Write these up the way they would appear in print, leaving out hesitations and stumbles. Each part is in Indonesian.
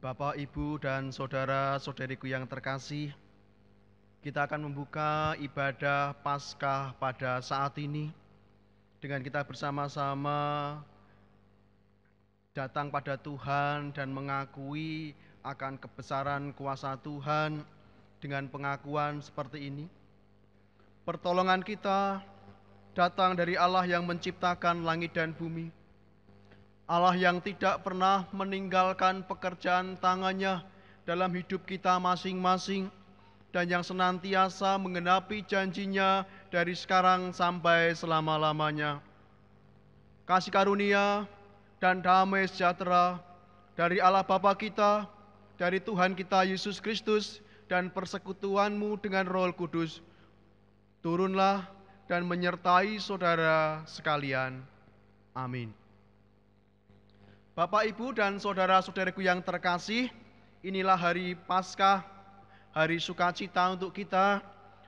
Bapak, Ibu, dan saudara-saudariku yang terkasih, kita akan membuka ibadah Paskah pada saat ini dengan kita bersama-sama datang pada Tuhan dan mengakui akan kebesaran kuasa Tuhan dengan pengakuan seperti ini. Pertolongan kita datang dari Allah yang menciptakan langit dan bumi. Allah yang tidak pernah meninggalkan pekerjaan tangannya dalam hidup kita masing-masing dan yang senantiasa menggenapi janjinya dari sekarang sampai selama-lamanya. Kasih karunia dan damai sejahtera dari Allah Bapa kita, dari Tuhan kita Yesus Kristus, dan persekutuanmu dengan Roh Kudus, turunlah dan menyertai saudara sekalian. Amin. Bapak, Ibu, dan saudara-saudariku yang terkasih, inilah hari Paskah, hari sukacita untuk kita,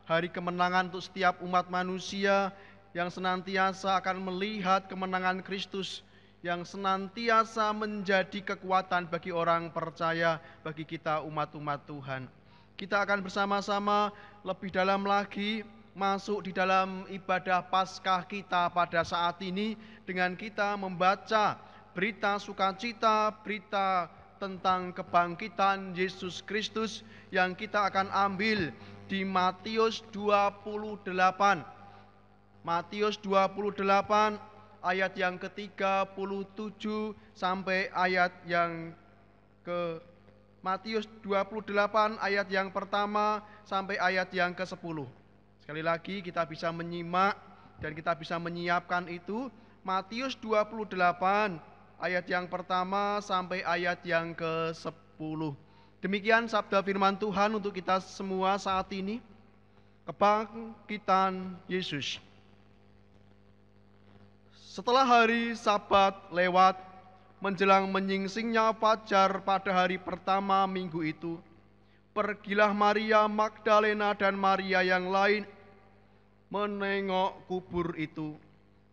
hari kemenangan untuk setiap umat manusia yang senantiasa akan melihat kemenangan Kristus, yang senantiasa menjadi kekuatan bagi orang percaya, bagi kita umat-umat Tuhan. Kita akan bersama-sama lebih dalam lagi masuk di dalam ibadah Paskah kita pada saat ini dengan kita membaca berita sukacita, berita tentang kebangkitan Yesus Kristus yang kita akan ambil di Matius 28. Matius 28 ayat yang ke-37 sampai ayat yang ke Matius 28 ayat yang pertama sampai ayat yang ke-10. Sekali lagi kita bisa menyimak dan kita bisa menyiapkan itu. Matius 28 ayat yang pertama sampai ayat yang ke-10. Demikian sabda firman Tuhan untuk kita semua saat ini. Kebangkitan Yesus. Setelah hari Sabat lewat, menjelang menyingsingnya fajar pada hari pertama minggu itu, pergilah Maria Magdalena dan Maria yang lain menengok kubur itu.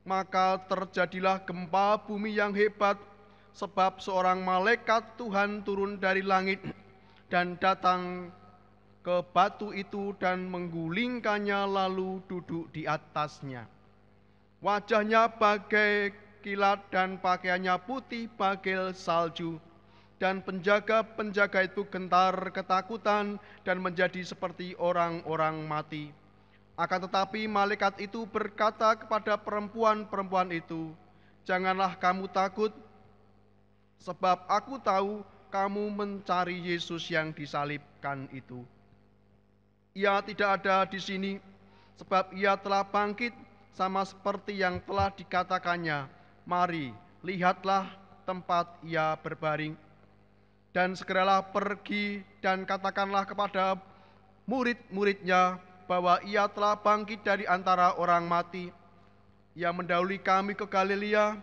Maka terjadilah gempa bumi yang hebat, sebab seorang malaikat Tuhan turun dari langit dan datang ke batu itu dan menggulingkannya lalu duduk di atasnya. Wajahnya bagai kilat dan pakaiannya putih bagai salju. Dan penjaga-penjaga itu gentar ketakutan dan menjadi seperti orang-orang mati. Akan tetapi malaikat itu berkata kepada perempuan-perempuan itu, "Janganlah kamu takut, sebab aku tahu kamu mencari Yesus yang disalibkan itu. Ia tidak ada di sini, sebab ia telah bangkit sama seperti yang telah dikatakannya. Mari, lihatlah tempat ia berbaring. Dan segeralah pergi dan katakanlah kepada murid-muridnya bahwa ia telah bangkit dari antara orang mati. Ia mendahului kami ke Galilea,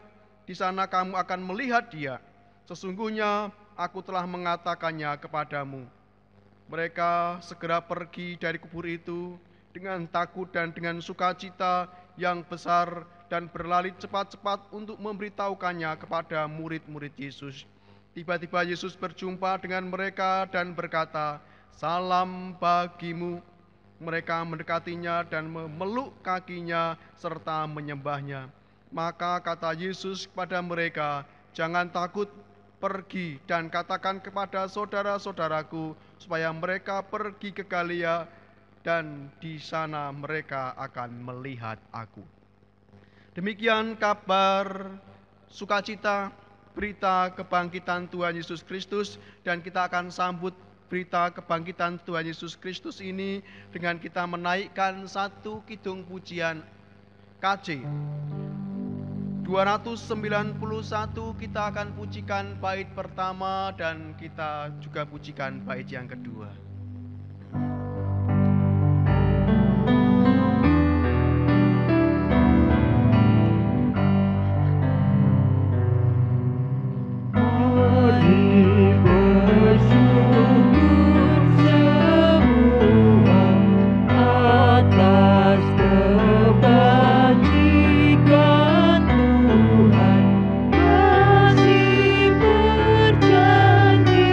di sana kamu akan melihat dia. Sesungguhnya aku telah mengatakannya kepadamu." Mereka segera pergi dari kubur itu dengan takut dan dengan sukacita yang besar dan berlari cepat-cepat untuk memberitahukannya kepada murid-murid Yesus. Tiba-tiba Yesus berjumpa dengan mereka dan berkata, "Salam bagimu." Mereka mendekatinya dan memeluk kakinya serta menyembahnya. Maka kata Yesus kepada mereka, "Jangan takut, pergi dan katakan kepada saudara-saudaraku supaya mereka pergi ke Galilea dan di sana mereka akan melihat aku." Demikian kabar sukacita, berita kebangkitan Tuhan Yesus Kristus, dan kita akan sambut berita kebangkitan Tuhan Yesus Kristus ini dengan kita menaikkan satu kidung pujian KJ 291. Kita akan pujikan bait pertama dan kita juga pujikan bait yang kedua. Tuhan masih berjanji.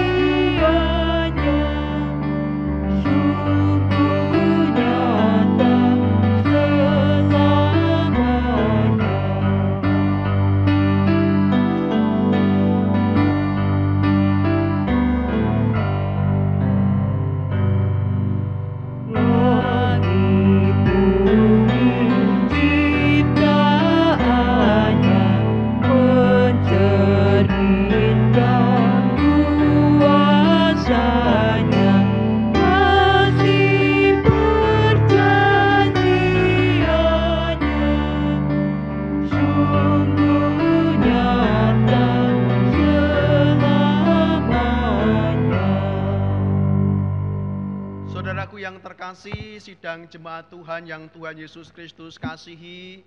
terkasih, sidang jemaat Tuhan yang Tuhan Yesus Kristus kasihi,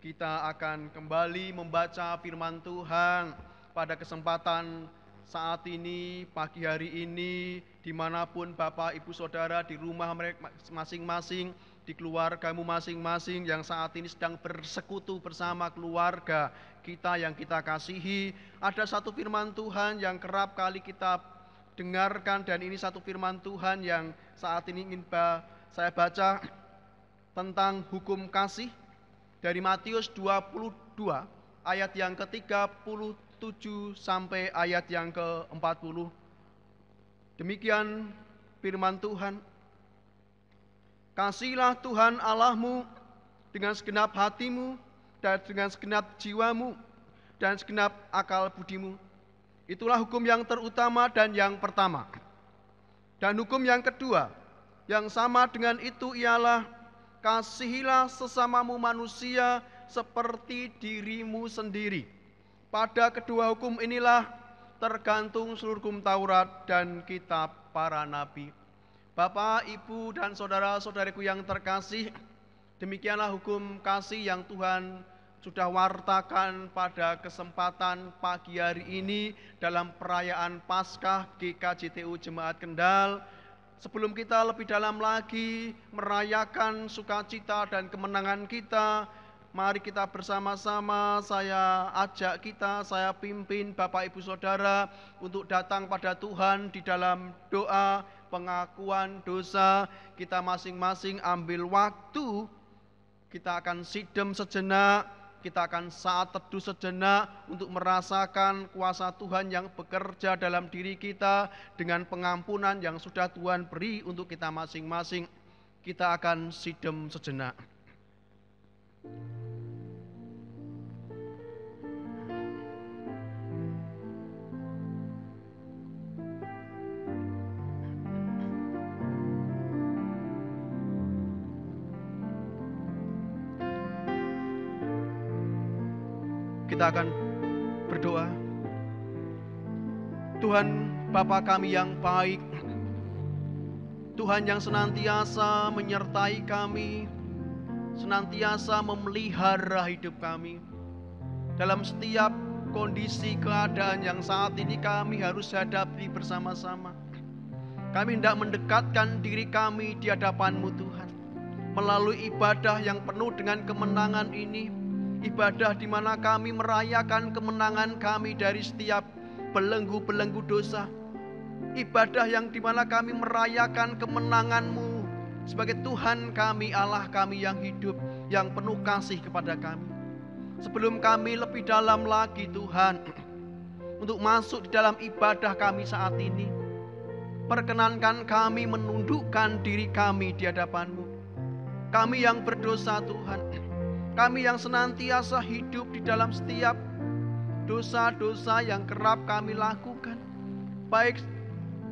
kita akan kembali membaca firman Tuhan pada kesempatan saat ini, pagi hari ini, dimanapun Bapak, Ibu, Saudara, di rumah mereka masing-masing, di keluargamu masing-masing yang saat ini sedang bersekutu bersama keluarga kita yang kita kasihi. Ada satu firman Tuhan yang kerap kali kita dengarkan, dan ini satu firman Tuhan yang saat ini ingin saya baca tentang hukum kasih dari Matius 22 ayat yang ke-37 sampai ayat yang ke-40. Demikian firman Tuhan. Kasihilah Tuhan Allahmu dengan segenap hatimu dan dengan segenap jiwamu dan segenap akal budimu. Itulah hukum yang terutama dan yang pertama. Dan hukum yang kedua, yang sama dengan itu ialah, kasihilah sesamamu manusia seperti dirimu sendiri. Pada kedua hukum inilah tergantung seluruh hukum Taurat dan kitab para nabi. Bapak, Ibu, dan saudara-saudariku yang terkasih, demikianlah hukum kasih yang Tuhan sudah wartakan pada kesempatan pagi hari ini dalam perayaan Paskah GKJTU Jemaat Kendal. Sebelum kita lebih dalam lagi merayakan sukacita dan kemenangan kita, mari kita bersama-sama, saya pimpin Bapak Ibu Saudara untuk datang pada Tuhan di dalam doa pengakuan dosa. Kita masing-masing ambil waktu, kita akan sidem sejenak, kita akan saat teduh sejenak untuk merasakan kuasa Tuhan yang bekerja dalam diri kita dengan pengampunan yang sudah Tuhan beri untuk kita masing-masing. Kita akan sidem sejenak. Kita akan berdoa. Tuhan Bapa kami yang baik, Tuhan yang senantiasa menyertai kami, senantiasa memelihara hidup kami dalam setiap kondisi keadaan yang saat ini kami harus hadapi bersama-sama. Kami hendak mendekatkan diri kami di hadapan-Mu Tuhan melalui ibadah yang penuh dengan kemenangan ini. Ibadah di mana kami merayakan kemenangan kami dari setiap belenggu-belenggu dosa. Ibadah yang di mana kami merayakan kemenangan-Mu sebagai Tuhan kami, Allah kami yang hidup, yang penuh kasih kepada kami. Sebelum kami lebih dalam lagi Tuhan, untuk masuk di dalam ibadah kami saat ini, perkenankan kami menundukkan diri kami di hadapan-Mu. Kami yang berdosa Tuhan, kami yang senantiasa hidup di dalam setiap dosa-dosa yang kerap kami lakukan, baik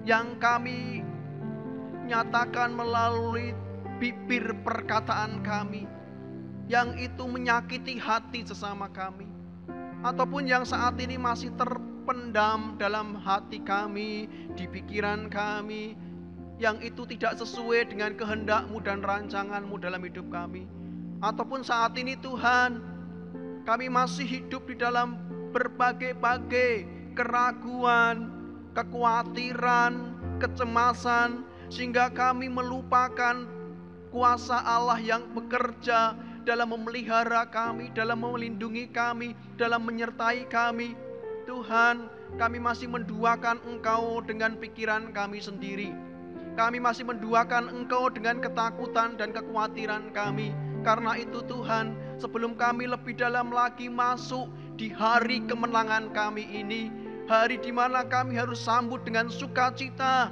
yang kami nyatakan melalui bibir perkataan kami, yang itu menyakiti hati sesama kami, ataupun yang saat ini masih terpendam dalam hati kami, di pikiran kami, yang itu tidak sesuai dengan kehendak-Mu dan rancangan-Mu dalam hidup kami. Ataupun saat ini Tuhan, kami masih hidup di dalam berbagai-bagai keraguan, kekhawatiran, kecemasan, sehingga kami melupakan kuasa Allah yang bekerja dalam memelihara kami, dalam melindungi kami, dalam menyertai kami. Tuhan, kami masih menduakan Engkau dengan pikiran kami sendiri. Kami masih menduakan Engkau dengan ketakutan dan kekhawatiran kami. Karena itu Tuhan, sebelum kami lebih dalam lagi masuk di hari kemenangan kami ini, hari di mana kami harus sambut dengan sukacita,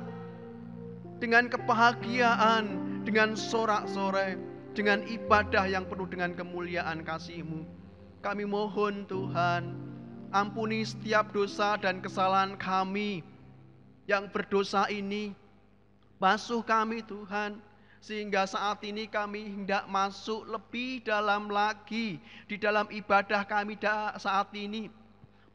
dengan kebahagiaan, dengan sorak-sorai, dengan ibadah yang penuh dengan kemuliaan kasih-Mu. Kami mohon Tuhan, ampuni setiap dosa dan kesalahan kami yang berdosa ini. Basuh kami Tuhan, sehingga saat ini kami hendak masuk lebih dalam lagi di dalam ibadah kami saat ini,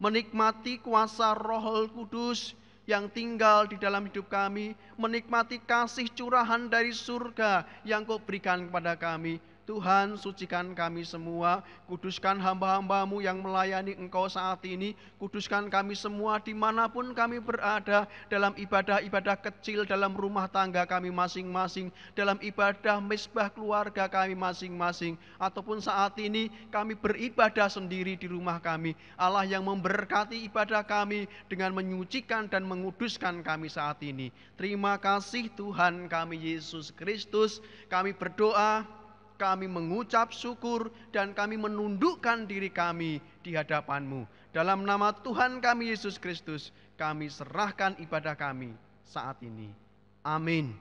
menikmati kuasa Roh Kudus yang tinggal di dalam hidup kami, menikmati kasih curahan dari surga yang Kau berikan kepada kami. Tuhan, sucikan kami semua, kuduskan hamba-hamba-Mu yang melayani Engkau saat ini, kuduskan kami semua dimanapun kami berada, dalam ibadah-ibadah kecil, dalam rumah tangga kami masing-masing, dalam ibadah mezbah keluarga kami masing-masing, ataupun saat ini kami beribadah sendiri di rumah kami. Allah yang memberkati ibadah kami dengan menyucikan dan menguduskan kami saat ini. Terima kasih Tuhan kami Yesus Kristus, kami berdoa, kami mengucap syukur, dan kami menundukkan diri kami di hadapan-Mu. Dalam nama Tuhan kami Yesus Kristus, kami serahkan ibadah kami saat ini. Amin.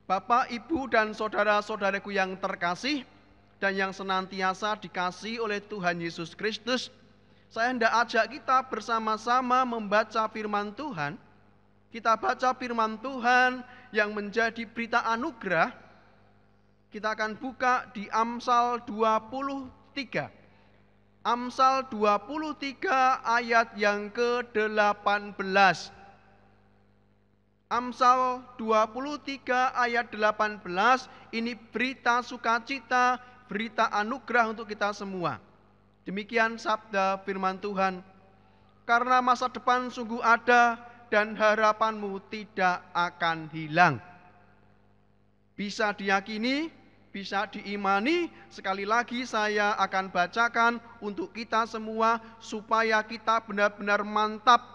Bapak, Ibu, dan saudara-saudaraku yang terkasih, dan yang senantiasa dikasihi oleh Tuhan Yesus Kristus, saya hendak ajak kita bersama-sama membaca firman Tuhan. Kita baca firman Tuhan yang menjadi berita anugerah. Kita akan buka di Amsal 23. Amsal 23 ayat yang ke-18. Amsal 23 ayat 18, ini berita sukacita, berita anugerah untuk kita semua. Demikian sabda firman Tuhan. Karena masa depan sungguh ada dan harapanmu tidak akan hilang. Bisa diyakini, bisa diimani. Sekali lagi saya akan bacakan untuk kita semua supaya kita benar-benar mantap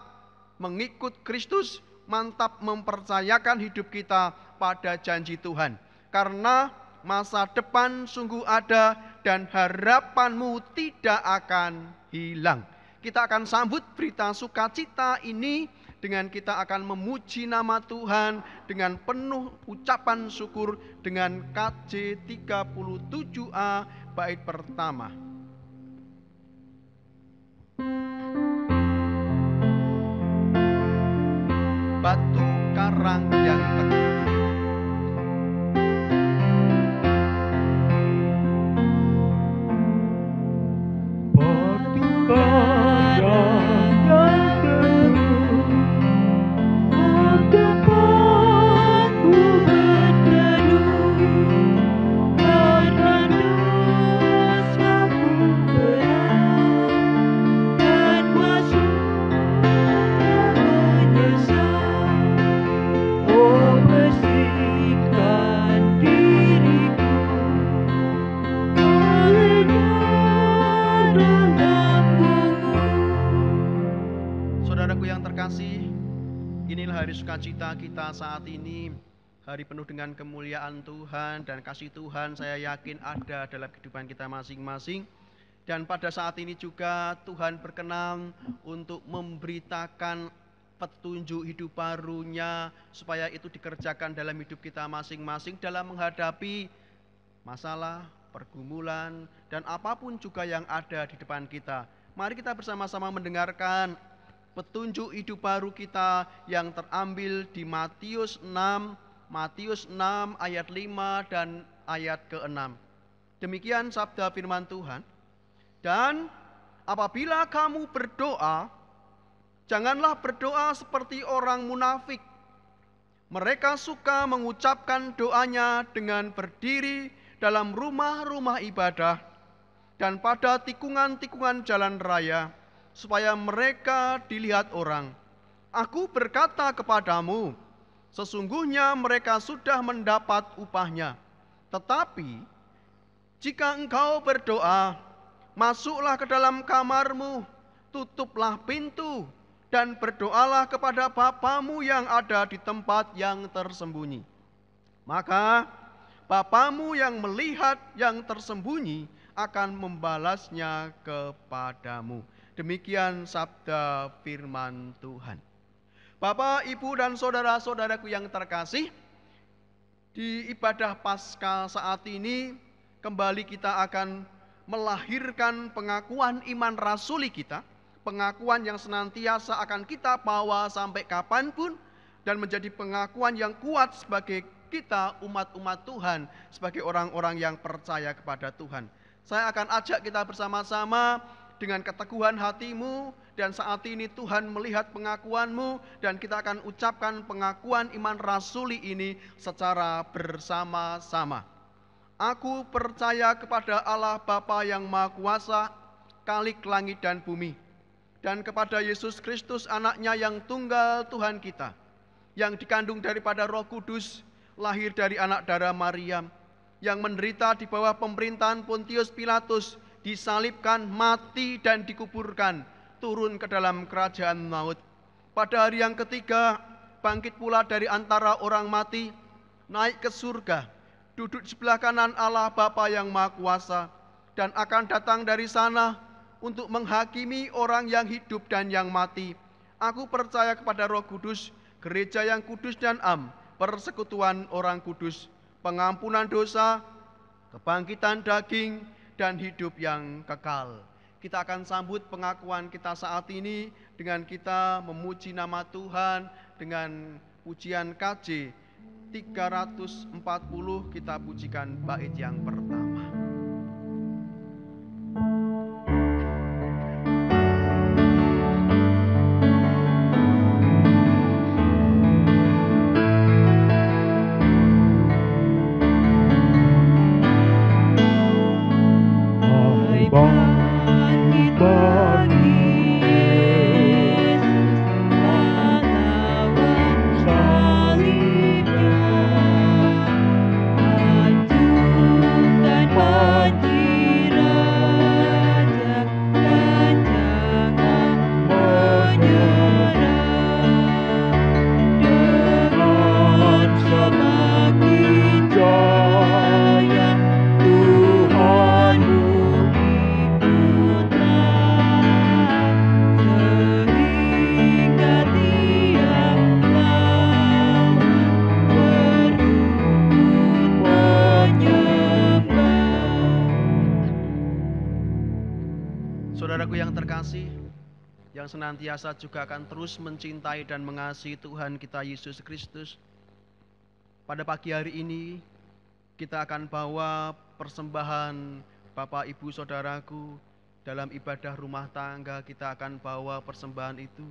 mengikut Kristus, mantap mempercayakan hidup kita pada janji Tuhan. Karena masa depan sungguh ada dan harapanmu tidak akan hilang. Kita akan sambut berita sukacita ini dengan kita akan memuji nama Tuhan dengan penuh ucapan syukur dengan KJ 37A bait pertama. Batu karang yang teguh. Batu karang yang teguh, tempatku berteduh, karena dosaku berat dan masuknya menyesal. Oh, bersihkan diriku oleh darah lambungmu. Saudaraku yang terkasih, inilah hari sukacita kita saat ini, hari penuh dengan kemuliaan Tuhan dan kasih Tuhan saya yakin ada dalam kehidupan kita masing-masing. Dan pada saat ini juga Tuhan berkenan untuk memberitakan petunjuk hidup barunya supaya itu dikerjakan dalam hidup kita masing-masing dalam menghadapi masalah, pergumulan, dan apapun juga yang ada di depan kita. Mari kita bersama-sama mendengarkan petunjuk hidup baru kita yang terambil di Matius 6 ayat 5 dan ayat ke-6. Demikian sabda firman Tuhan. Dan apabila kamu berdoa, janganlah berdoa seperti orang munafik. Mereka suka mengucapkan doanya dengan berdiri dalam rumah-rumah ibadah dan pada tikungan-tikungan jalan raya, supaya mereka dilihat orang. Aku berkata kepadamu, sesungguhnya mereka sudah mendapat upahnya. Tetapi jika engkau berdoa, masuklah ke dalam kamarmu, tutuplah pintu, dan berdoalah kepada Bapamu yang ada di tempat yang tersembunyi. Maka Bapamu yang melihat yang tersembunyi akan membalasnya kepadamu. Demikian sabda firman Tuhan. Bapak, Ibu, dan saudara-saudaraku yang terkasih, di ibadah Paskah saat ini kembali kita akan melahirkan pengakuan iman rasuli kita, pengakuan yang senantiasa akan kita bawa sampai kapanpun, dan menjadi pengakuan yang kuat sebagai kita umat-umat Tuhan, sebagai orang-orang yang percaya kepada Tuhan. Saya akan ajak kita bersama-sama dengan keteguhan hatimu, dan saat ini Tuhan melihat pengakuanmu, dan kita akan ucapkan pengakuan iman rasuli ini secara bersama-sama. Aku percaya kepada Allah Bapa yang Maha Kuasa, Khalik langit dan bumi, dan kepada Yesus Kristus anaknya yang tunggal Tuhan kita, yang dikandung daripada Roh Kudus, lahir dari anak darah Maria, yang menderita di bawah pemerintahan Pontius Pilatus, disalibkan, mati dan dikuburkan, turun ke dalam kerajaan maut. Pada hari yang ketiga, bangkit pula dari antara orang mati, naik ke surga, duduk di sebelah kanan Allah Bapa yang Maha Kuasa, dan akan datang dari sana untuk menghakimi orang yang hidup dan yang mati. Aku percaya kepada Roh Kudus, gereja yang kudus dan am, persekutuan orang kudus, pengampunan dosa, kebangkitan daging, dan hidup yang kekal. Kita akan sambut pengakuan kita saat ini dengan kita memuji nama Tuhan dengan pujian KJ 340. Kita pujikan bait yang pertama. Saudaraku yang terkasih, yang senantiasa juga akan terus mencintai dan mengasihi Tuhan kita Yesus Kristus, pada pagi hari ini kita akan bawa persembahan Bapak Ibu Saudaraku dalam ibadah rumah tangga. Kita akan bawa persembahan itu.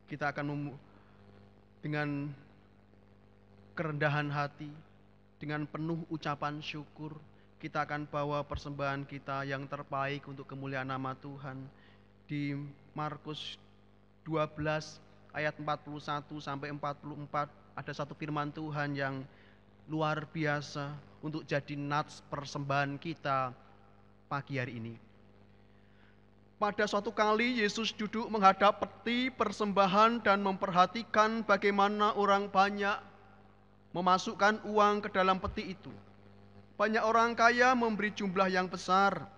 Kita akan dengan kerendahan hati, dengan penuh ucapan syukur, kita akan bawa persembahan kita yang terbaik untuk kemuliaan nama Tuhan. Di Markus 12 ayat 41 sampai 44 ada satu firman Tuhan yang luar biasa untuk jadi nats persembahan kita pagi hari ini. Pada suatu kali Yesus duduk menghadap peti persembahan dan memperhatikan bagaimana orang banyak memasukkan uang ke dalam peti itu. Banyak orang kaya memberi jumlah yang besar.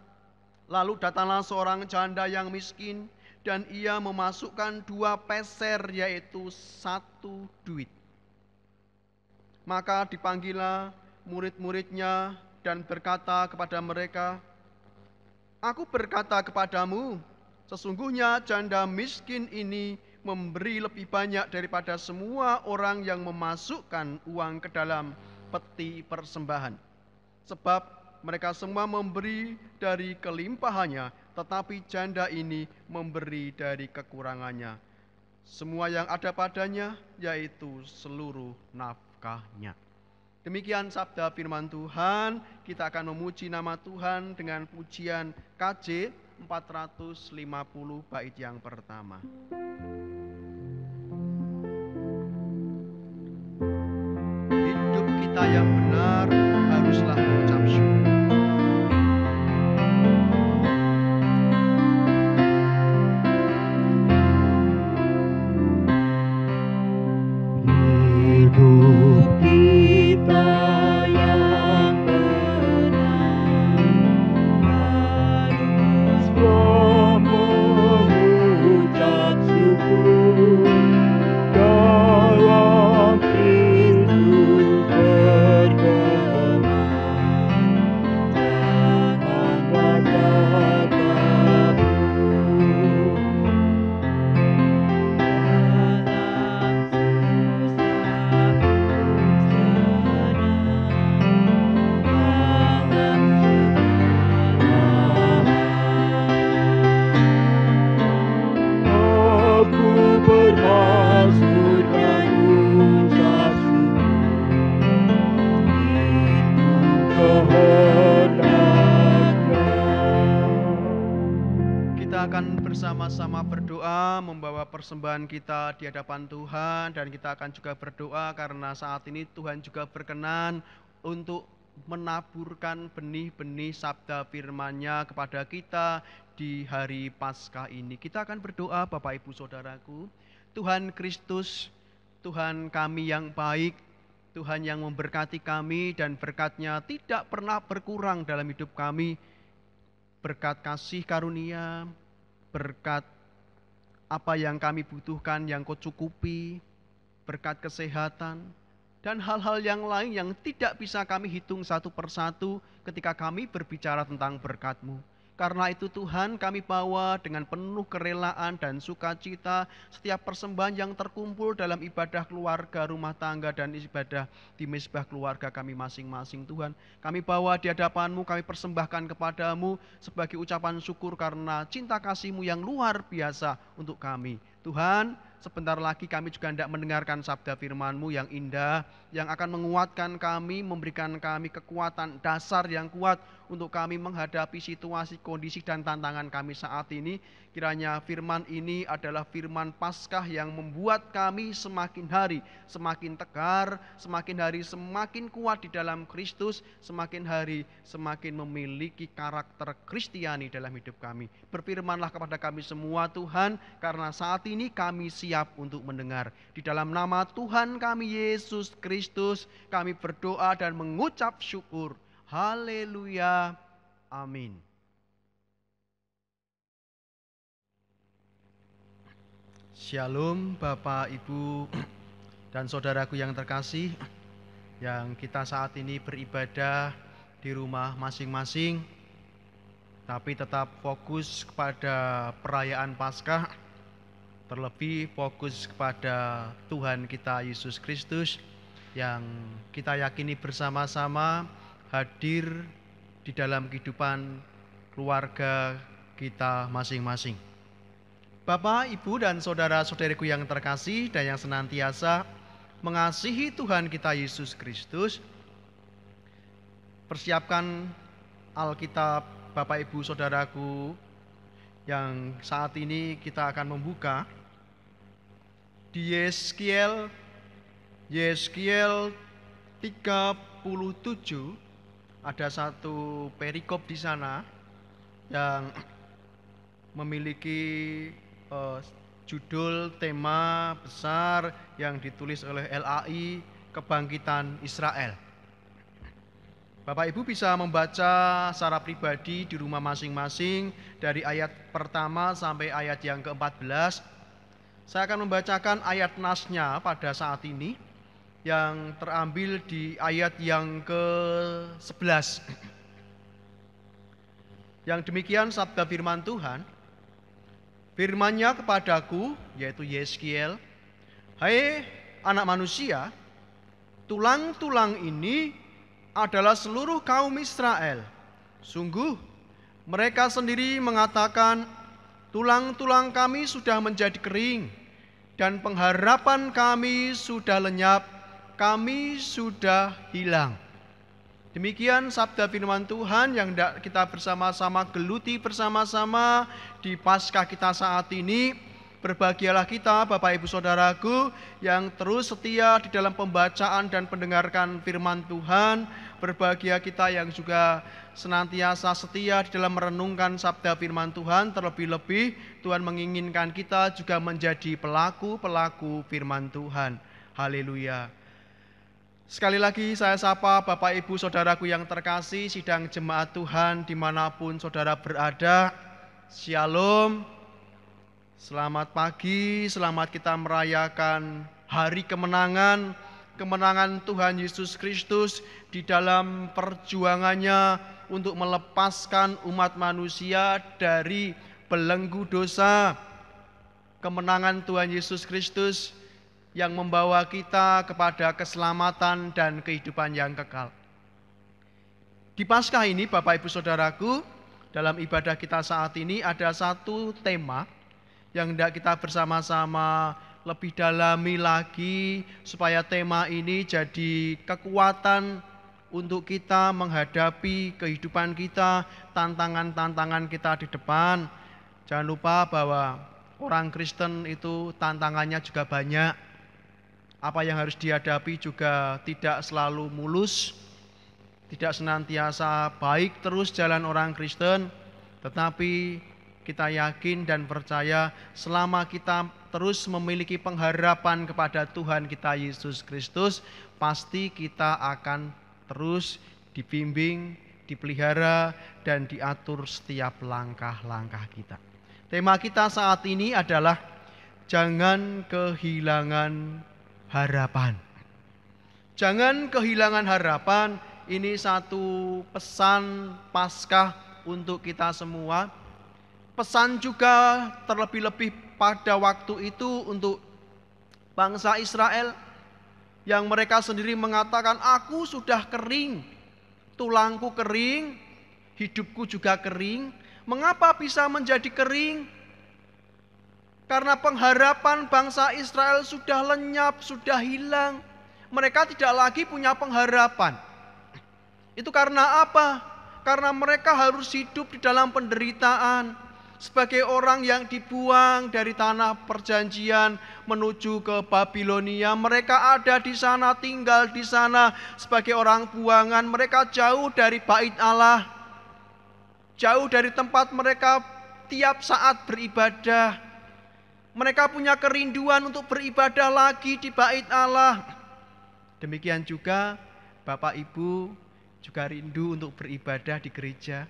Lalu datanglah seorang janda yang miskin, dan ia memasukkan 2 peser, yaitu 1 duit. Maka dipanggillah murid-muridnya dan berkata kepada mereka, "Aku berkata kepadamu, sesungguhnya janda miskin ini memberi lebih banyak daripada semua orang yang memasukkan uang ke dalam peti persembahan. Sebab mereka semua memberi dari kelimpahannya, tetapi janda ini memberi dari kekurangannya, semua yang ada padanya, yaitu seluruh nafkahnya." Demikian sabda firman Tuhan. Kita akan memuji nama Tuhan dengan pujian KJ 450 bait yang pertama. Hidup kita yang benar haruslah mengucap syukur. Hidup kita yang benar harus mengucap syukur dalam Kristus berkenan. Kita akan bersama-sama berdoa, membawa persembahan kita di hadapan Tuhan, dan kita akan juga berdoa karena saat ini Tuhan juga berkenan untuk menaburkan benih-benih sabda firman-Nya kepada kita di hari Paskah ini. Kita akan berdoa, Bapak Ibu Saudaraku. Tuhan Kristus, Tuhan kami yang baik, Tuhan yang memberkati kami dan berkat-Nya tidak pernah berkurang dalam hidup kami. Berkat kasih karunia, berkat apa yang kami butuhkan yang Kau cukupi, berkat kesehatan, dan hal-hal yang lain yang tidak bisa kami hitung satu persatu ketika kami berbicara tentang berkat-Mu. Karena itu Tuhan, kami bawa dengan penuh kerelaan dan sukacita setiap persembahan yang terkumpul dalam ibadah keluarga, rumah tangga, dan ibadah di mezbah keluarga kami masing-masing. Tuhan, kami bawa di hadapan-Mu, kami persembahkan kepada-Mu sebagai ucapan syukur karena cinta kasih-Mu yang luar biasa untuk kami. Tuhan, sebentar lagi kami juga hendak mendengarkan sabda firman-Mu yang indah, yang akan menguatkan kami, memberikan kami kekuatan dasar yang kuat untuk kami menghadapi situasi, kondisi, dan tantangan kami saat ini. Kiranya firman ini adalah firman Paskah yang membuat kami semakin hari semakin tegar, semakin hari semakin kuat di dalam Kristus, semakin hari semakin memiliki karakter Kristiani dalam hidup kami. Berfirmanlah kepada kami semua Tuhan, karena saat ini kami siap untuk mendengar. Di dalam nama Tuhan kami Yesus Kristus, kami berdoa dan mengucap syukur. Haleluya. Amin. Shalom Bapak, Ibu, dan saudaraku yang terkasih, yang kita saat ini beribadah di rumah masing-masing, tapi tetap fokus kepada perayaan Paskah, terlebih fokus kepada Tuhan kita Yesus Kristus, yang kita yakini bersama-sama hadir di dalam kehidupan keluarga kita masing-masing. Bapak, Ibu, dan saudara-saudariku yang terkasih dan yang senantiasa mengasihi Tuhan kita Yesus Kristus, persiapkan Alkitab Bapak, Ibu, saudaraku, yang saat ini kita akan membuka di Yeskiel 37. Ada satu perikop di sana yang memiliki judul tema besar yang ditulis oleh LAI, Kebangkitan Israel. Bapak Ibu bisa membaca secara pribadi di rumah masing-masing dari ayat pertama sampai ayat yang ke-14. Saya akan membacakan ayat nasnya pada saat ini yang terambil di ayat yang ke-11. Yang demikian sabda firman Tuhan. Firman-Nya kepadaku, yaitu Yeskiel, hai anak manusia, tulang-tulang ini adalah seluruh kaum Israel. Sungguh, mereka sendiri mengatakan, tulang-tulang kami sudah menjadi kering, dan pengharapan kami sudah lenyap, kami sudah hilang. Demikian sabda firman Tuhan yang kita bersama-sama geluti bersama-sama di Paskah kita saat ini. Berbahagialah kita Bapak Ibu Saudaraku yang terus setia di dalam pembacaan dan pendengarkan firman Tuhan. Berbahagia kita yang juga senantiasa setia di dalam merenungkan sabda firman Tuhan. Terlebih-lebih Tuhan menginginkan kita juga menjadi pelaku-pelaku firman Tuhan. Haleluya. Sekali lagi saya sapa Bapak Ibu Saudaraku yang terkasih, sidang jemaat Tuhan dimanapun saudara berada. Shalom, selamat pagi, selamat kita merayakan hari kemenangan, kemenangan Tuhan Yesus Kristus di dalam perjuangannya untuk melepaskan umat manusia dari belenggu dosa. Kemenangan Tuhan Yesus Kristus yang membawa kita kepada keselamatan dan kehidupan yang kekal. Di Paskah ini Bapak Ibu Saudaraku, dalam ibadah kita saat ini ada satu tema yang hendak kita bersama-sama lebih dalami lagi supaya tema ini jadi kekuatan untuk kita menghadapi kehidupan kita, tantangan-tantangan kita di depan. Jangan lupa bahwa orang Kristen itu tantangannya juga banyak. Apa yang harus dihadapi juga tidak selalu mulus, tidak senantiasa baik terus jalan orang Kristen. Tetapi kita yakin dan percaya selama kita terus memiliki pengharapan kepada Tuhan kita Yesus Kristus, pasti kita akan terus dibimbing, dipelihara, dan diatur setiap langkah-langkah kita. Tema kita saat ini adalah jangan kehilangan harapan. Jangan kehilangan harapan. Ini satu pesan Paskah untuk kita semua. Pesan juga terlebih-lebih pada waktu itu untuk bangsa Israel yang mereka sendiri mengatakan, aku sudah kering, tulangku kering, hidupku juga kering. Mengapa bisa menjadi kering? Karena pengharapan bangsa Israel sudah lenyap, sudah hilang. Mereka tidak lagi punya pengharapan. Itu karena apa? Karena mereka harus hidup di dalam penderitaan. Sebagai orang yang dibuang dari tanah perjanjian menuju ke Babilonia, mereka ada di sana, tinggal di sana sebagai orang buangan. Mereka jauh dari bait Allah, jauh dari tempat mereka tiap saat beribadah. Mereka punya kerinduan untuk beribadah lagi di bait Allah. Demikian juga Bapak Ibu juga rindu untuk beribadah di gereja.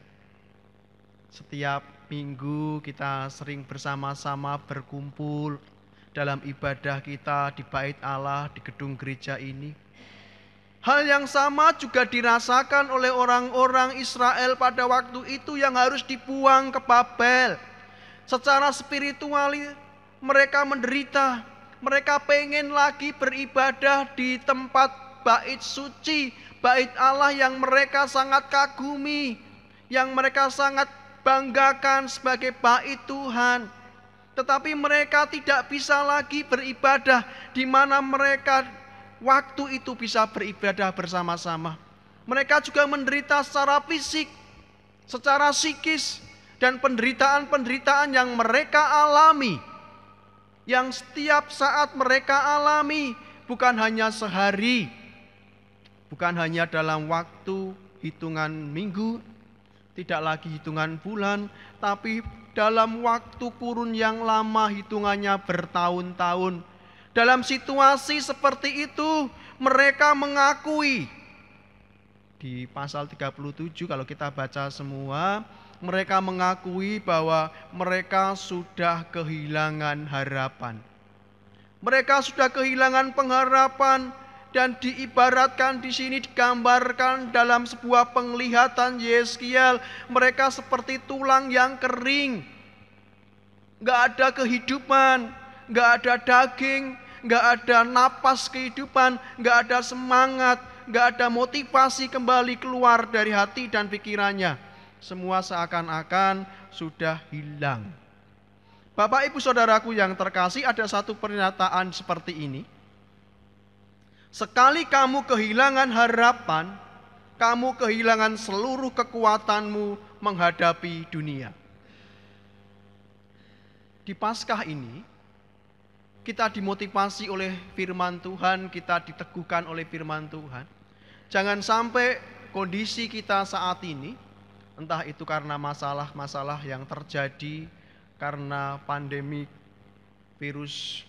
Setiap minggu kita sering bersama-sama berkumpul dalam ibadah kita di bait Allah, di gedung gereja ini. Hal yang sama juga dirasakan oleh orang-orang Israel pada waktu itu yang harus dibuang ke Babel. Secara spiritual mereka menderita. Mereka pengen lagi beribadah di tempat bait suci, bait Allah yang mereka sangat kagumi, yang mereka sangat banggakan sebagai bait Tuhan. Tetapi mereka tidak bisa lagi beribadah di mana mereka waktu itu bisa beribadah bersama-sama. Mereka juga menderita secara fisik, secara psikis, dan penderitaan-penderitaan yang mereka alami, yang setiap saat mereka alami, bukan hanya sehari, bukan hanya dalam waktu hitungan minggu, tidak lagi hitungan bulan, tapi dalam waktu kurun yang lama, hitungannya bertahun-tahun. Dalam situasi seperti itu, mereka mengakui. Di pasal 37 kalau kita baca semua, mereka mengakui bahwa mereka sudah kehilangan harapan. Mereka sudah kehilangan pengharapan. Dan diibaratkan di sini, digambarkan dalam sebuah penglihatan Yeskiel, mereka seperti tulang yang kering. Gak ada kehidupan, gak ada daging, gak ada napas kehidupan, gak ada semangat, gak ada motivasi kembali keluar dari hati dan pikirannya. Semua seakan-akan sudah hilang. Bapak Ibu Saudaraku yang terkasih, ada satu pernyataan seperti ini. Sekali kamu kehilangan harapan, kamu kehilangan seluruh kekuatanmu menghadapi dunia. Di Paskah ini, kita dimotivasi oleh firman Tuhan, kita diteguhkan oleh firman Tuhan. Jangan sampai kondisi kita saat ini, entah itu karena masalah-masalah yang terjadi, karena pandemi virus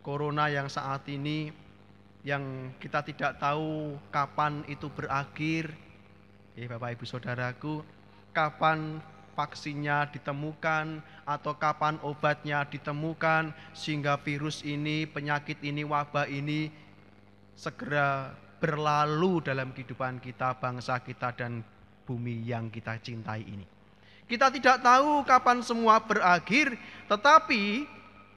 corona yang saat ini, yang kita tidak tahu kapan itu berakhir. Bapak Ibu Saudaraku, kapan vaksinnya ditemukan atau kapan obatnya ditemukan sehingga virus ini, penyakit ini, wabah ini segera berlalu dalam kehidupan kita, bangsa kita, dan bumi yang kita cintai ini. Kita tidak tahu kapan semua berakhir, tetapi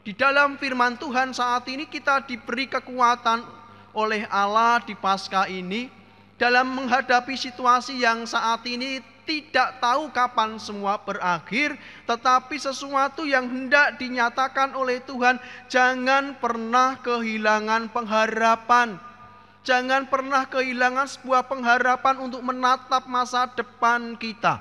di dalam firman Tuhan saat ini kita diberi kekuatan oleh Allah di Paskah ini dalam menghadapi situasi yang saat ini tidak tahu kapan semua berakhir, tetapi sesuatu yang hendak dinyatakan oleh Tuhan. Jangan pernah kehilangan pengharapan. Jangan pernah kehilangan sebuah pengharapan untuk menatap masa depan kita.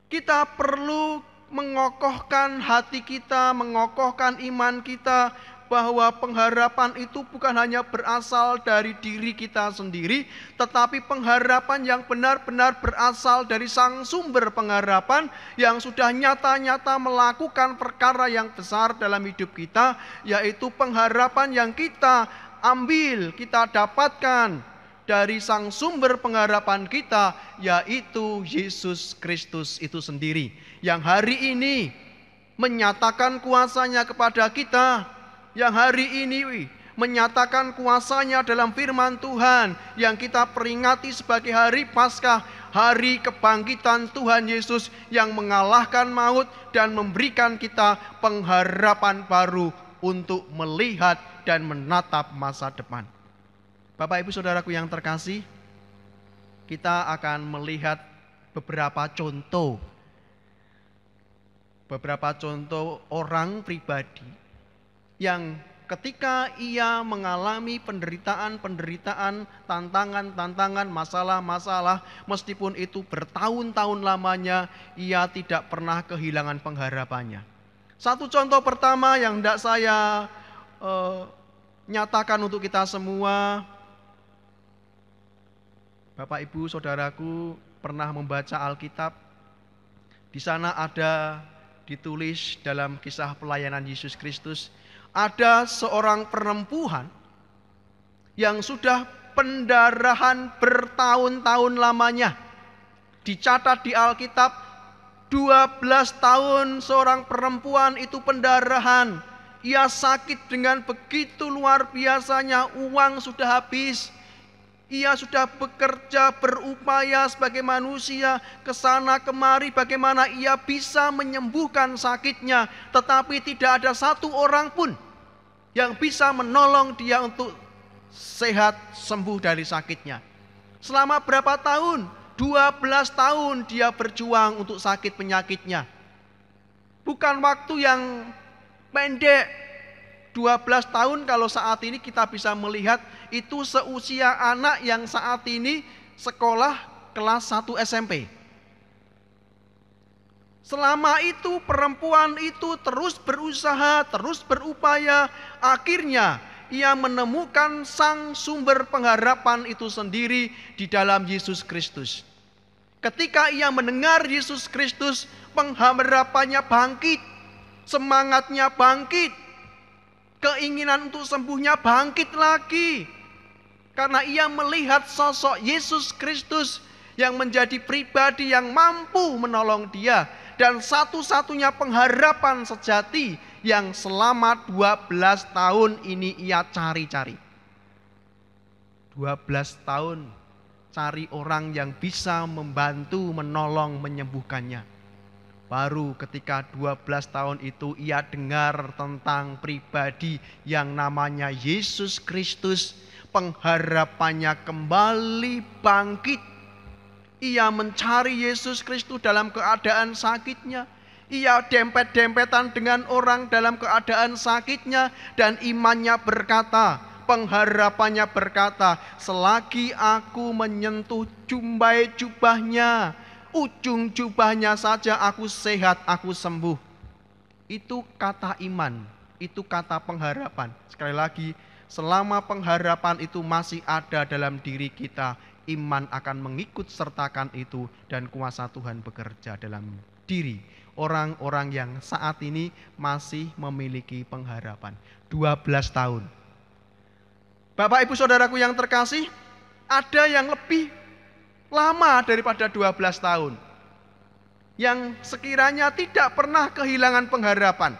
Kita perlu mengokohkan hati kita, mengokohkan iman kita, bahwa pengharapan itu bukan hanya berasal dari diri kita sendiri, tetapi pengharapan yang benar-benar berasal dari Sang Sumber pengharapan yang sudah nyata-nyata melakukan perkara yang besar dalam hidup kita, yaitu pengharapan yang kita ambil, kita dapatkan dari Sang Sumber pengharapan kita, yaitu Yesus Kristus itu sendiri, yang hari ini menyatakan kuasa-Nya kepada kita, yang hari ini menyatakan kuasa-Nya dalam firman Tuhan yang kita peringati sebagai hari Paskah, hari kebangkitan Tuhan Yesus yang mengalahkan maut dan memberikan kita pengharapan baru untuk melihat dan menatap masa depan. Bapak Ibu Saudaraku yang terkasih, kita akan melihat beberapa contoh orang pribadi yang ketika ia mengalami penderitaan, tantangan, masalah-masalah, meskipun itu bertahun-tahun lamanya, ia tidak pernah kehilangan pengharapannya. Satu contoh pertama yang hendak saya nyatakan untuk kita semua, Bapak Ibu Saudaraku pernah membaca Alkitab. Di sana ada ditulis dalam kisah pelayanan Yesus Kristus, ada seorang perempuan yang sudah pendarahan bertahun-tahun lamanya. Dicatat di Alkitab 12 tahun seorang perempuan itu pendarahan. Ia sakit dengan begitu luar biasanya, uang sudah habis. Ia sudah bekerja, berupaya sebagai manusia, kesana kemari bagaimana ia bisa menyembuhkan sakitnya. Tetapi tidak ada satu orang pun yang bisa menolong dia untuk sehat, sembuh dari sakitnya. Selama berapa tahun? 12 tahun dia berjuang untuk sakit penyakitnya. Bukan waktu yang pendek. 12 tahun kalau saat ini kita bisa melihat itu seusia anak yang saat ini sekolah kelas 1 SMP. Selama itu perempuan itu terus berusaha, terus berupaya, akhirnya ia menemukan Sang Sumber pengharapan itu sendiri di dalam Yesus Kristus. Ketika ia mendengar Yesus Kristus, pengharapannya bangkit, semangatnya bangkit, keinginan untuk sembuhnya bangkit lagi. Karena ia melihat sosok Yesus Kristus yang menjadi pribadi yang mampu menolong dia. Dan satu-satunya pengharapan sejati yang selama 12 tahun ini ia cari-cari. 12 tahun cari orang yang bisa membantu, menolong, menyembuhkannya. Baru ketika 12 tahun itu ia dengar tentang pribadi yang namanya Yesus Kristus, pengharapannya kembali bangkit. Ia mencari Yesus Kristus dalam keadaan sakitnya. Ia dempet-dempetan dengan orang dalam keadaan sakitnya, dan imannya berkata, pengharapannya berkata, selagi aku menyentuh jumbai jubahnya, ujung jubahnya saja aku sehat, aku sembuh. Itu kata iman, itu kata pengharapan. Sekali lagi, selama pengharapan itu masih ada dalam diri kita, iman akan mengikut sertakan itu, dan kuasa Tuhan bekerja dalam diri orang-orang yang saat ini masih memiliki pengharapan. 12 tahun. Bapak Ibu Saudaraku yang terkasih, ada yang lebih lama daripada 12 tahun, yang sekiranya tidak pernah kehilangan pengharapan.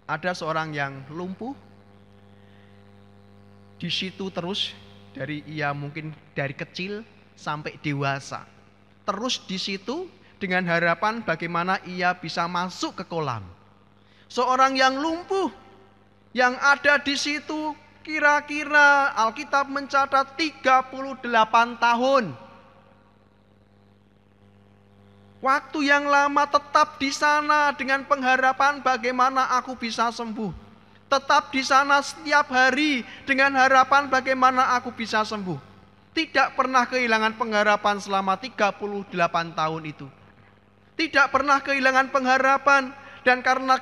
Ada seorang yang lumpuh, di situ terus, ia mungkin dari kecil sampai dewasa, terus di situ dengan harapan bagaimana ia bisa masuk ke kolam. Seorang yang lumpuh, yang ada di situ kira-kira Alkitab mencatat 38 tahun. Waktu yang lama tetap di sana dengan pengharapan bagaimana aku bisa sembuh. Tetap di sana setiap hari dengan harapan bagaimana aku bisa sembuh. Tidak pernah kehilangan pengharapan selama 38 tahun itu. Tidak pernah kehilangan pengharapan. Dan karena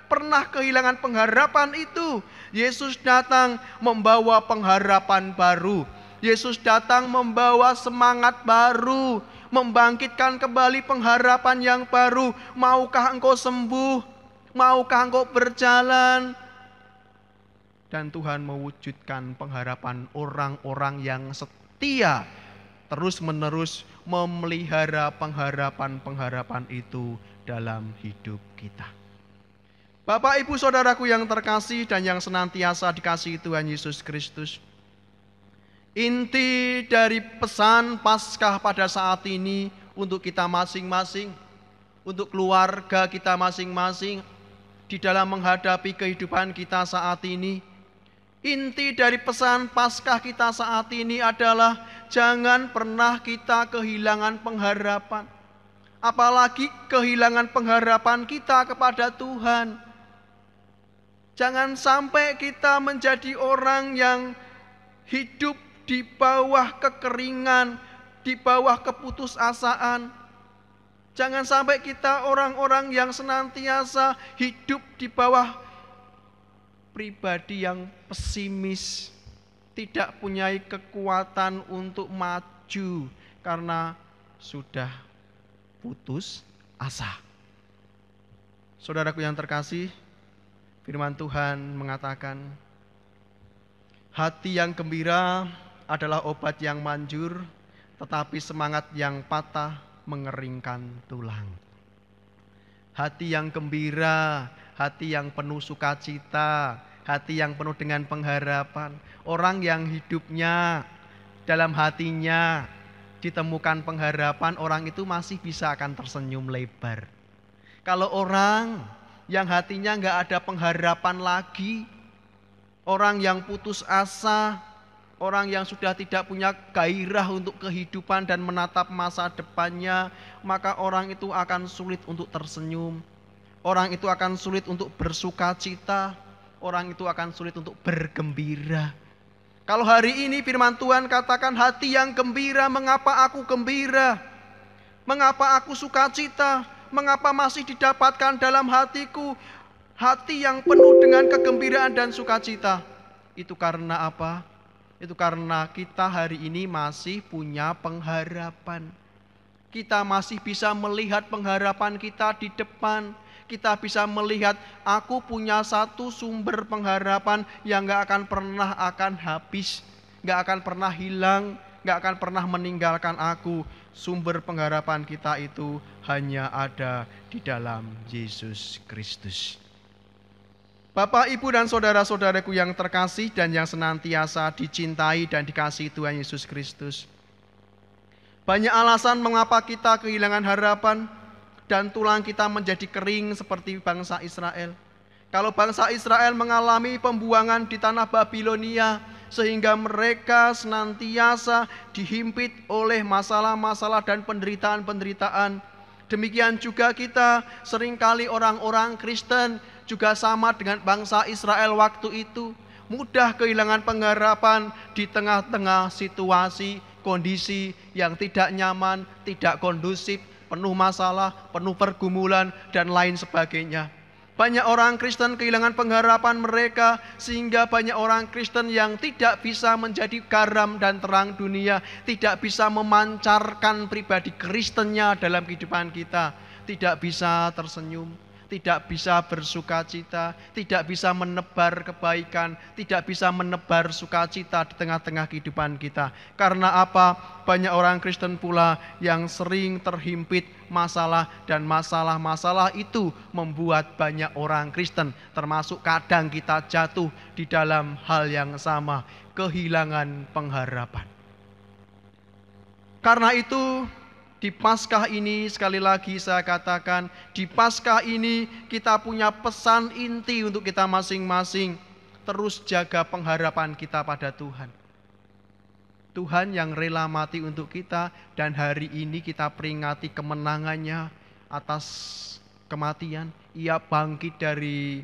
pernah kehilangan pengharapan itu, Yesus datang membawa pengharapan baru. Yesus datang membawa semangat baru, membangkitkan kembali pengharapan yang baru. Maukah engkau sembuh? Maukah engkau berjalan? Dan Tuhan mewujudkan pengharapan orang-orang yang setia, terus-menerus memelihara pengharapan-pengharapan itu dalam hidup kita. Bapak, Ibu, Saudaraku yang terkasih dan yang senantiasa dikasihi Tuhan Yesus Kristus, inti dari pesan Paskah pada saat ini untuk kita masing-masing, untuk keluarga kita masing-masing, di dalam menghadapi kehidupan kita saat ini, inti dari pesan Paskah kita saat ini adalah jangan pernah kita kehilangan pengharapan. Apalagi kehilangan pengharapan kita kepada Tuhan. Jangan sampai kita menjadi orang yang hidup di bawah kekeringan, di bawah keputusasaan. Jangan sampai kita orang-orang yang senantiasa hidup di bawah pribadi yang pesimis, tidak punya kekuatan untuk maju karena sudah putus asa. Saudaraku yang terkasih, firman Tuhan mengatakan, hati yang gembira adalah obat yang manjur, tetapi semangat yang patah mengeringkan tulang. Hati yang gembira, hati yang penuh sukacita, hati yang penuh dengan pengharapan. Orang yang hidupnya dalam hatinya ditemukan pengharapan, orang itu masih bisa akan tersenyum lebar. Kalau orang yang hatinya nggak ada pengharapan lagi, orang yang putus asa, orang yang sudah tidak punya gairah untuk kehidupan dan menatap masa depannya, maka orang itu akan sulit untuk tersenyum. Orang itu akan sulit untuk bersukacita, orang itu akan sulit untuk bergembira. Kalau hari ini firman Tuhan katakan hati yang gembira, mengapa aku gembira? Mengapa aku sukacita? Mengapa masih didapatkan dalam hatiku hati yang penuh dengan kegembiraan dan sukacita? Itu karena apa? Itu karena kita hari ini masih punya pengharapan. Kita masih bisa melihat pengharapan kita di depan. Kita bisa melihat aku punya satu sumber pengharapan yang gak akan pernah akan habis, gak akan pernah hilang, gak akan pernah meninggalkan aku. Sumber pengharapan kita itu hanya ada di dalam Yesus Kristus. Bapak, Ibu, dan saudara-saudaraku yang terkasih dan yang senantiasa dicintai dan dikasihi Tuhan Yesus Kristus. Banyak alasan mengapa kita kehilangan harapan dan tulang kita menjadi kering seperti bangsa Israel. Kalau bangsa Israel mengalami pembuangan di tanah Babilonia, sehingga mereka senantiasa dihimpit oleh masalah-masalah dan penderitaan-penderitaan. Demikian juga kita, seringkali orang-orang Kristen juga sama dengan bangsa Israel waktu itu, mudah kehilangan pengharapan di tengah-tengah situasi, kondisi yang tidak nyaman, tidak kondusif, penuh masalah, penuh pergumulan, dan lain sebagainya. Banyak orang Kristen kehilangan pengharapan mereka, sehingga banyak orang Kristen yang tidak bisa menjadi garam dan terang dunia, tidak bisa memancarkan pribadi Kristennya dalam kehidupan kita, tidak bisa tersenyum, tidak bisa bersukacita, tidak bisa menebar kebaikan, tidak bisa menebar sukacita di tengah-tengah kehidupan kita. Karena apa? Banyak orang Kristen pula yang sering terhimpit masalah, dan masalah-masalah itu membuat banyak orang Kristen, termasuk kadang kita jatuh di dalam hal yang sama, kehilangan pengharapan. Karena itu, di Paskah ini sekali lagi saya katakan, di Paskah ini kita punya pesan inti untuk kita masing-masing. Terus jaga pengharapan kita pada Tuhan. Tuhan yang rela mati untuk kita, dan hari ini kita peringati kemenangannya atas kematian. Ia bangkit dari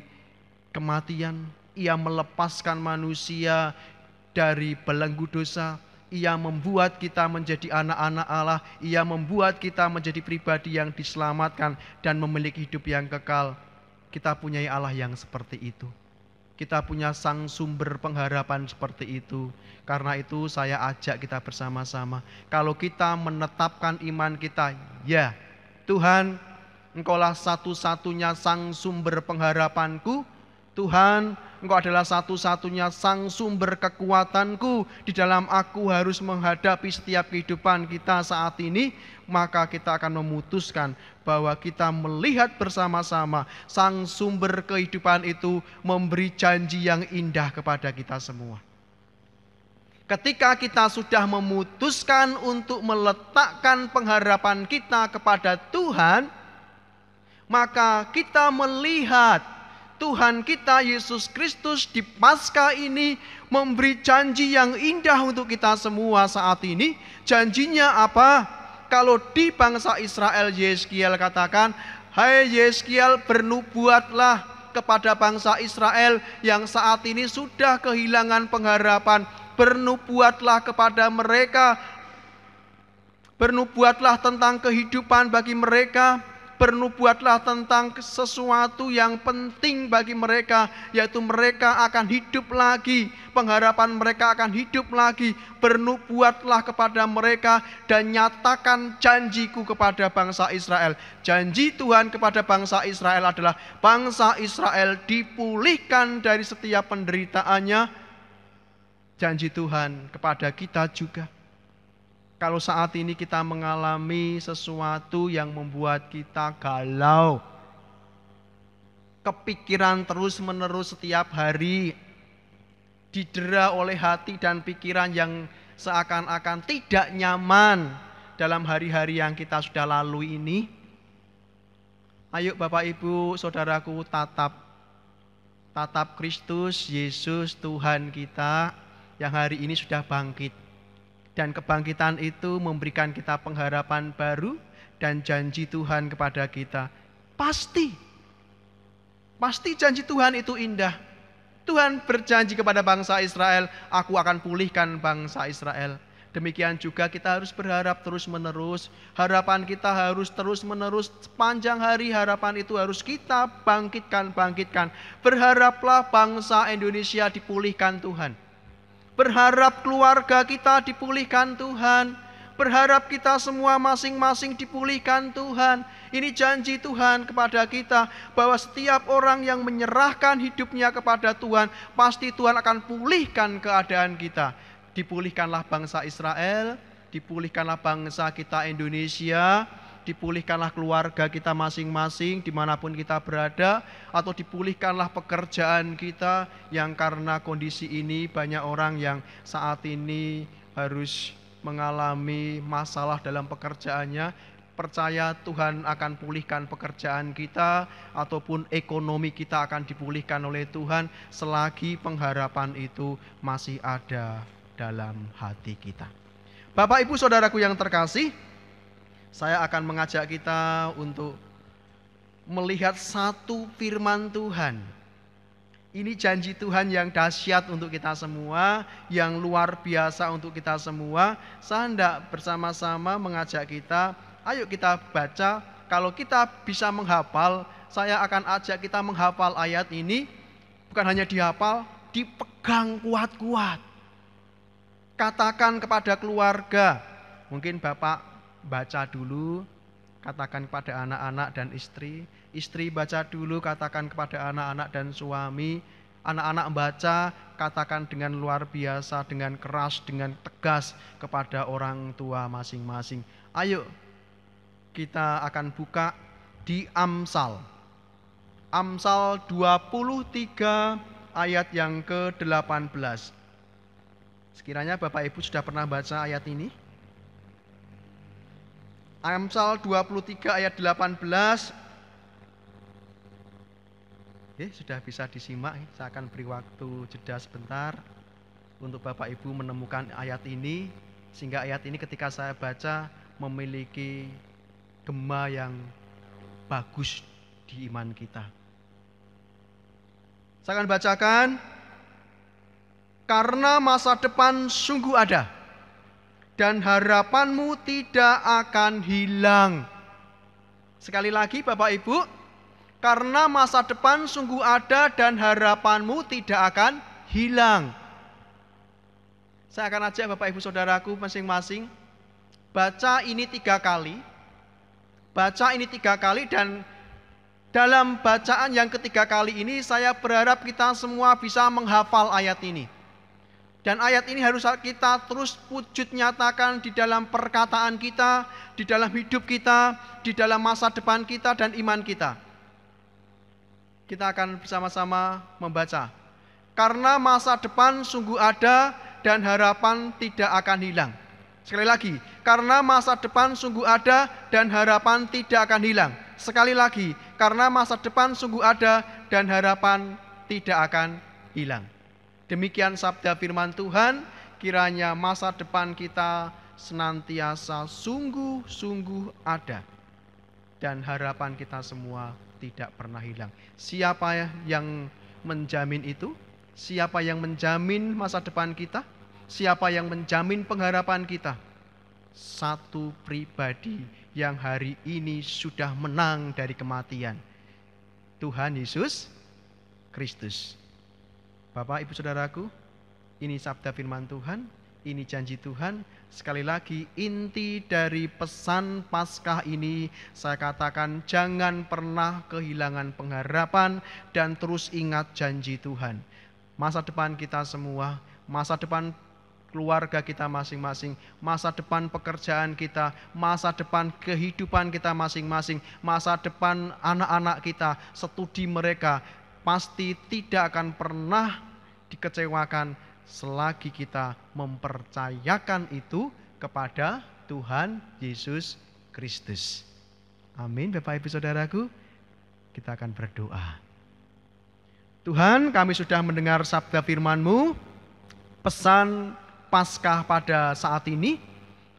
kematian, ia melepaskan manusia dari belenggu dosa. Ia membuat kita menjadi anak-anak Allah. Ia membuat kita menjadi pribadi yang diselamatkan dan memiliki hidup yang kekal. Kita punyai Allah yang seperti itu. Kita punya sang sumber pengharapan seperti itu. Karena itu saya ajak kita bersama-sama. Kalau kita menetapkan iman kita, ya Tuhan, Engkaulah satu-satunya sang sumber pengharapanku. Tuhan, Engkau adalah satu-satunya sang sumber kekuatanku. Di dalam aku harus menghadapi setiap kehidupan kita saat ini. Maka kita akan memutuskan bahwa kita melihat bersama-sama sang sumber kehidupan itu memberi janji yang indah kepada kita semua. Ketika kita sudah memutuskan untuk meletakkan pengharapan kita kepada Tuhan, maka kita melihat Tuhan kita Yesus Kristus di Paskah ini memberi janji yang indah untuk kita semua saat ini. Janjinya apa? Kalau di bangsa Israel, Yeskiel katakan, "Hai Yeskiel, bernubuatlah kepada bangsa Israel yang saat ini sudah kehilangan pengharapan. Bernubuatlah kepada mereka. Bernubuatlah tentang kehidupan bagi mereka. Bernubuatlah tentang sesuatu yang penting bagi mereka, yaitu mereka akan hidup lagi, pengharapan mereka akan hidup lagi. Bernubuatlah kepada mereka dan nyatakan janjiku kepada bangsa Israel." Janji Tuhan kepada bangsa Israel adalah bangsa Israel dipulihkan dari setiap penderitaannya. Janji Tuhan kepada kita juga. Kalau saat ini kita mengalami sesuatu yang membuat kita galau, kepikiran terus-menerus setiap hari, didera oleh hati dan pikiran yang seakan-akan tidak nyaman dalam hari-hari yang kita sudah lalui ini, ayo Bapak Ibu Saudaraku, tatap Kristus Yesus Tuhan kita yang hari ini sudah bangkit. Dan kebangkitan itu memberikan kita pengharapan baru dan janji Tuhan kepada kita. Pasti janji Tuhan itu indah. Tuhan berjanji kepada bangsa Israel, "Aku akan pulihkan bangsa Israel." Demikian juga kita harus berharap terus-menerus. Harapan kita harus terus-menerus. Sepanjang hari harapan itu harus kita bangkitkan. Berharaplah bangsa Indonesia dipulihkan Tuhan. Berharap keluarga kita dipulihkan Tuhan. Berharap kita semua masing-masing dipulihkan Tuhan. Ini janji Tuhan kepada kita bahwa setiap orang yang menyerahkan hidupnya kepada Tuhan, pasti Tuhan akan pulihkan keadaan kita. Dipulihkanlah bangsa Israel, dipulihkanlah bangsa kita Indonesia, dipulihkanlah keluarga kita masing-masing dimanapun kita berada, atau dipulihkanlah pekerjaan kita yang karena kondisi ini banyak orang yang saat ini harus mengalami masalah dalam pekerjaannya. Percaya Tuhan akan pulihkan pekerjaan kita, ataupun ekonomi kita akan dipulihkan oleh Tuhan selagi pengharapan itu masih ada dalam hati kita. Bapak Ibu Saudaraku yang terkasih, saya akan mengajak kita untuk melihat satu firman Tuhan. Ini janji Tuhan yang dahsyat untuk kita semua, yang luar biasa untuk kita semua. Saya hendak bersama-sama mengajak kita, ayo kita baca. Kalau kita bisa menghafal, saya akan ajak kita menghafal ayat ini. Bukan hanya dihafal, dipegang kuat-kuat. Katakan kepada keluarga, mungkin Bapak baca dulu, katakan kepada anak-anak dan istri. Istri baca dulu, katakan kepada anak-anak dan suami. Anak-anak baca, katakan dengan luar biasa, dengan keras, dengan tegas kepada orang tua masing-masing. Ayo, kita akan buka di Amsal. Amsal 23 ayat yang ke-18. Sekiranya Bapak Ibu sudah pernah baca ayat ini. Amsal 23 ayat 18. Sudah bisa disimak. Saya akan beri waktu jeda sebentar untuk Bapak Ibu menemukan ayat ini, sehingga ayat ini ketika saya baca memiliki gema yang bagus di iman kita. Saya akan bacakan. Karena masa depan sungguh ada dan harapanmu tidak akan hilang. Sekali lagi Bapak Ibu, karena masa depan sungguh ada dan harapanmu tidak akan hilang. Saya akan ajak Bapak Ibu Saudaraku masing-masing baca ini 3 kali. Baca ini 3 kali, dan dalam bacaan yang ketiga kali ini saya berharap kita semua bisa menghafal ayat ini. Dan ayat ini harus kita terus wujud nyatakan di dalam perkataan kita, di dalam hidup kita, di dalam masa depan kita dan iman kita. Kita akan bersama-sama membaca. Karena masa depan sungguh ada dan harapan tidak akan hilang. Sekali lagi, karena masa depan sungguh ada dan harapan tidak akan hilang. Sekali lagi, karena masa depan sungguh ada dan harapan tidak akan hilang. Demikian sabda firman Tuhan, kiranya masa depan kita senantiasa sungguh-sungguh ada dan harapan kita semua tidak pernah hilang. Siapa yang menjamin itu? Siapa yang menjamin masa depan kita? Siapa yang menjamin pengharapan kita? Satu pribadi yang hari ini sudah menang dari kematian, Tuhan Yesus Kristus. Bapak, Ibu, Saudaraku, ini sabda firman Tuhan, ini janji Tuhan. Sekali lagi, inti dari pesan Paskah ini saya katakan, jangan pernah kehilangan pengharapan dan terus ingat janji Tuhan. Masa depan kita semua, masa depan keluarga kita masing-masing, masa depan pekerjaan kita, masa depan kehidupan kita masing-masing, masa depan anak-anak kita, studi mereka, pasti tidak akan pernah dikecewakan selagi kita mempercayakan itu kepada Tuhan Yesus Kristus. Amin. Bapak, Ibu, Saudaraku, kita akan berdoa. Tuhan, kami sudah mendengar sabda firman-Mu, pesan Paskah pada saat ini,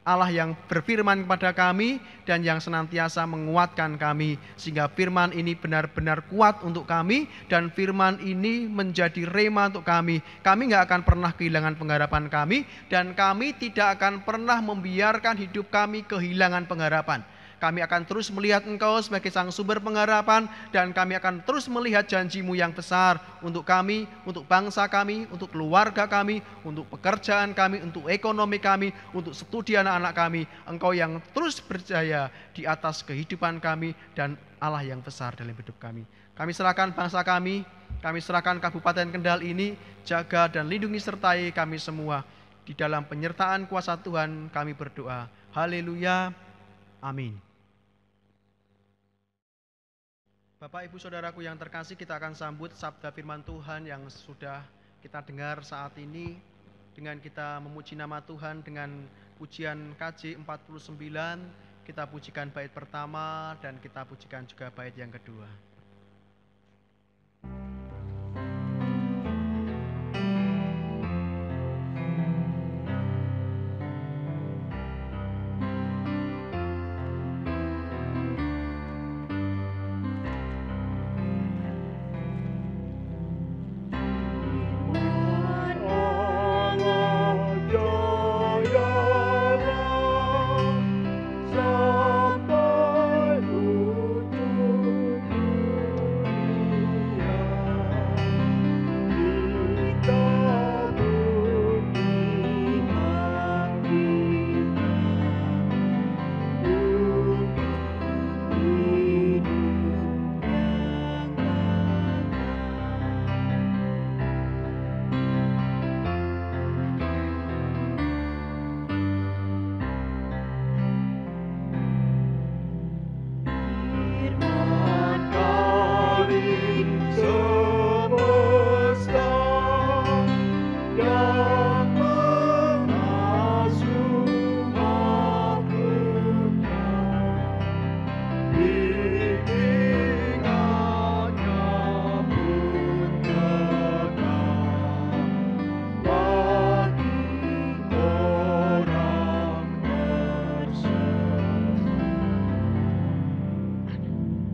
Allah yang berfirman kepada kami dan yang senantiasa menguatkan kami, sehingga firman ini benar-benar kuat untuk kami dan firman ini menjadi rema untuk kami. Kami nggak akan pernah kehilangan pengharapan kami dan kami tidak akan pernah membiarkan hidup kami kehilangan pengharapan. Kami akan terus melihat Engkau sebagai sang sumber pengharapan dan kami akan terus melihat janji-Mu yang besar untuk kami, untuk bangsa kami, untuk keluarga kami, untuk pekerjaan kami, untuk ekonomi kami, untuk studi anak-anak kami. Engkau yang terus berjaya di atas kehidupan kami dan Allah yang besar dalam hidup kami. Kami serahkan bangsa kami serahkan Kabupaten Kendal ini, jaga dan lindungi sertai kami semua. Di dalam penyertaan kuasa Tuhan kami berdoa. Haleluya. Amin. Bapak, Ibu, Saudaraku yang terkasih, kita akan sambut sabda firman Tuhan yang sudah kita dengar saat ini dengan kita memuji nama Tuhan dengan pujian KJ 49. Kita pujikan bait pertama dan kita pujikan juga bait yang kedua.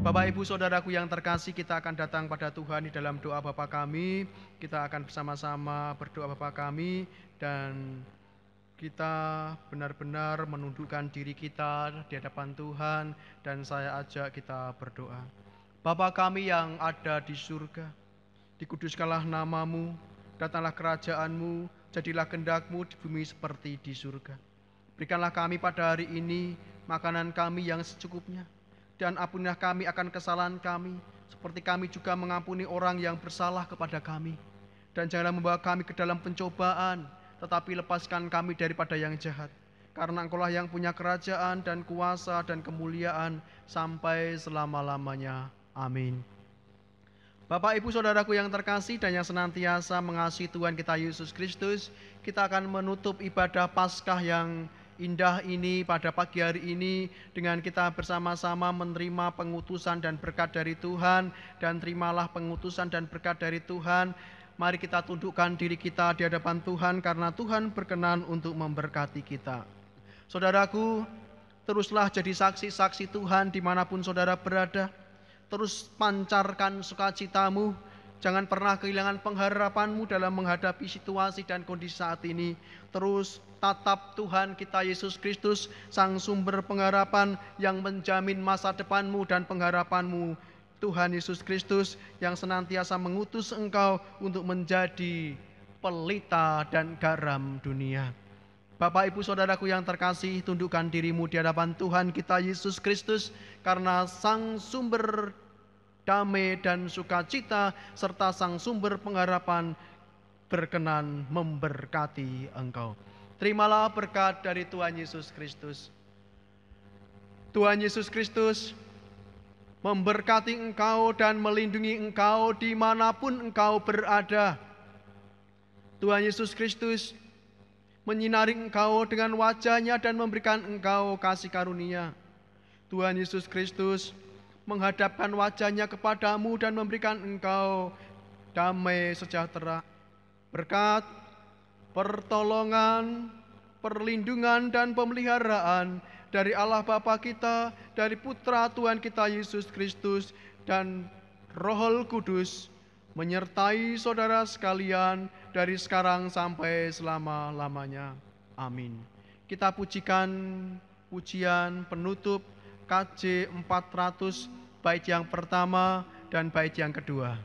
Bapak, Ibu, Saudaraku yang terkasih, kita akan datang pada Tuhan di dalam doa Bapa kami. Kita akan bersama-sama berdoa Bapa kami dan Kita benar-benar menundukkan diri kita di hadapan Tuhan, dan saya ajak kita berdoa. Bapa kami yang ada di surga, dikuduskanlah namamu, datanglah kerajaanmu, jadilah kehendak-mu di bumi seperti di surga. Berikanlah kami pada hari ini makanan kami yang secukupnya, dan ampunilah kami akan kesalahan kami, seperti kami juga mengampuni orang yang bersalah kepada kami. Dan janganlah membawa kami ke dalam pencobaan, tetapi lepaskan kami daripada yang jahat. Karena Engkaulah yang punya kerajaan dan kuasa dan kemuliaan sampai selama-lamanya. Amin. Bapak, Ibu, Saudaraku yang terkasih dan yang senantiasa mengasihi Tuhan kita Yesus Kristus, kita akan menutup ibadah Paskah yang indah ini pada pagi hari ini dengan kita bersama-sama menerima pengutusan dan berkat dari Tuhan. Dan terimalah pengutusan dan berkat dari Tuhan. Mari kita tundukkan diri kita di hadapan Tuhan, karena Tuhan berkenan untuk memberkati kita. Saudaraku, teruslah jadi saksi-saksi Tuhan dimanapun saudara berada. Terus pancarkan sukacitamu. Jangan pernah kehilangan pengharapanmu dalam menghadapi situasi dan kondisi saat ini. Terus tatap Tuhan kita Yesus Kristus, sang sumber pengharapan yang menjamin masa depanmu dan pengharapanmu. Tuhan Yesus Kristus yang senantiasa mengutus engkau untuk menjadi pelita dan garam dunia. Bapak, Ibu, Saudaraku yang terkasih, tundukkan dirimu di hadapan Tuhan kita Yesus Kristus, karena sang sumber damai dan sukacita serta sang sumber pengharapan berkenan memberkati engkau. Terimalah berkat dari Tuhan Yesus Kristus. Tuhan Yesus Kristus memberkati engkau dan melindungi engkau dimanapun engkau berada. Tuhan Yesus Kristus menyinari engkau dengan wajah-Nya dan memberikan engkau kasih karunia. Tuhan Yesus Kristus menghadapkan wajah-Nya kepadamu dan memberikan engkau damai sejahtera, berkat, pertolongan, perlindungan, dan pemeliharaan dari Allah Bapa kita, dari Putra Tuhan kita Yesus Kristus, dan Roh Kudus menyertai saudara sekalian dari sekarang sampai selama-lamanya. Amin. Kita pujikan pujian penutup KJ 400, bait yang pertama dan bait yang kedua.